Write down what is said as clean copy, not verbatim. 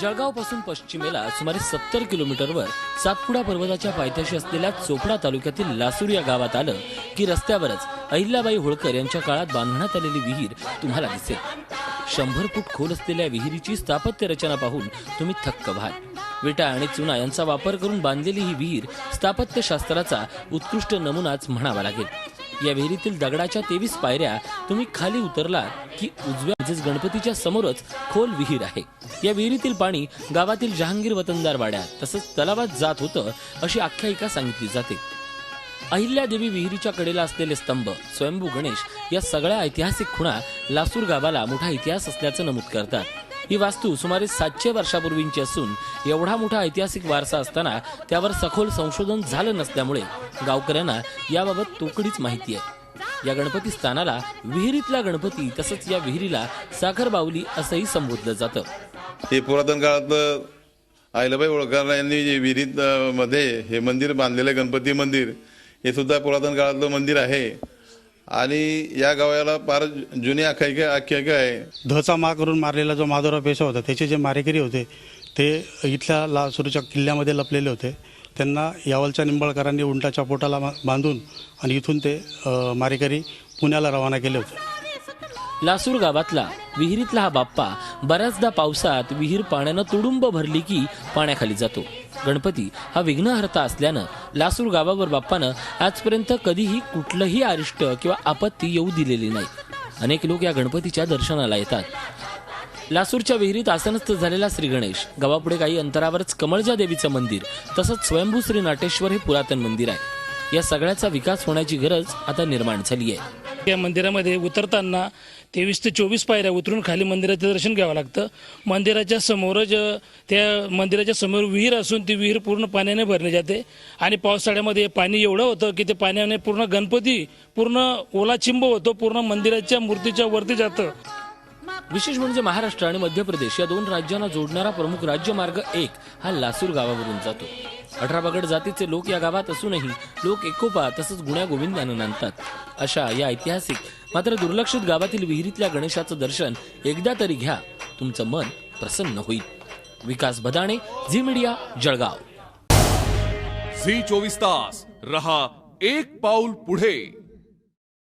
जळगावपासून पश्चिमेला सुमारे 70 किलोमीटरवर सातपुडा पर्वताच्या पायथ्याशी असलेल्या चोपडा तालुक्यातील लासूर या गावात आलं की रस्त्यावरच अहिल्याबाई होळकर यांच्या काळात बांधण्यात आलेली विहीर तुम्हाला दिसेल. 100 फूट खोल असलेल्या विहिरीची स्थापत्य रचना पाहून तुम्ही थक्क व्हाल. विटा आणि चुना यांचा वापर करून बांधलेली ही विहीर स्थापत्यशास्त्राचा उत्कृष्ट नमुनाच म्हणावा लागेल. या विहिरीतील दगडाच्या 23 पायऱ्या तुम्ही खाली उतरला की उजव्या म्हणजेच गणपतीच्या समोरच खोल विहीर आहे. या विहिरीतील पाणी गावातील जहांगीर वतनदार वाड्यात तसंच तलावात जात होतं अशी आख्यायिका सांगितली जाते. अहिल्यादेवी विहिरीच्या कडेला असलेले स्तंभ, स्वयंभू गणेश या सगळ्या ऐतिहासिक खुणा लासूर गावाला मोठा इतिहास असल्याचं नमूद करतात. ही वास्तू सुमारे 700 वर्षापूर्वींची असून एवढा मोठा ऐतिहासिक वारसा असताना त्यावर सखोल संशोधन झालं नसल्यामुळे गावकऱ्यांना याबाबत तोकडीच माहिती आहे. या गणपती स्थानाला विहिरीतला गणपती तसंच या विहिरीला साखर बावली असंही संबोधलं जातं. हे पुरातन काळातलं अहिल्याबाई होळकर यांनी जे विहिरीत मध्ये हे मंदिर बांधलेलं गणपती मंदिर हे सुद्धा पुरातन काळातलं मंदिर आहे आणि या गावाला फार जुनी आख्यायिका आहे. धचा मार करून मारलेला जो माधवराव पेशवा होता त्याचे जे मारेकरी होते ते इथल्या लासूरच्या किल्ल्यामध्ये लपलेले होते. त्यांना यावलच्या निंबाळकरांनी उंटाच्या पोटाला बांधून आणि इथून ते मारेकरी पुण्याला रवाना केले होते. लासूर गावातला विहिरीतला हा बाप्पा बऱ्याचदा पावसात विहीर पाण्यानं तुडुंब भरली की पाण्याखाली जातो. गणपती हा विघ्नहर्ता असल्यानं लासूर गावावर बाप्पानं आजपर्यंत कधीही कुठलंही अरिष्ट किंवा आपत्ती येऊ दिलेली नाही. अनेक लोक या गणपतीच्या दर्शनाला येतात. लासूरच्या विहिरीत आसनस्थ झालेला श्री गणेश, गावापुढे काही अंतरावरच कमळजा देवीचं मंदिर तसंच स्वयंभू श्री नाटेश्वर हे पुरातन मंदिर आहे. या सगळ्याचा विकास होण्याची गरज आता निर्माण झाली आहे. या मंदिरामध्ये उतरताना 23 ते 24 पायऱ्या उतरून खाली मंदिराचं दर्शन घ्यावं लागतं. मंदिराच्या समोरच त्या मंदिराच्या समोर विहीर असून ती विहीर पूर्ण पाण्याने भरली जाते आणि पावसाळ्यामध्ये पाणी एवढं होतं की ते पाण्याने पूर्ण गणपती पूर्ण ओला चिंब होतो, पूर्ण मंदिराच्या मूर्तीच्या वरती जातं. विशेष म्हणजे महाराष्ट्र आणि मध्य प्रदेश या दोन राज्यांना जोडणारा प्रमुख राज्यमार्ग 1 हा लासूर गावावरून जातो. 18 बगड जातीचे लोक या गावात असूनही लोक एकोपा तसंच गुण्यागोविंदानं नांदतात. अशा या ऐतिहासिक मात्र दुर्लक्षित गावातील विहिरीतल्या गणेशाचं दर्शन एकदा तरी घ्या, तुमचं मन प्रसन्न होईल. विकास बदाणे, झी मीडिया, जळगाव. झी 24 तास रहा एक पाऊल पुढे.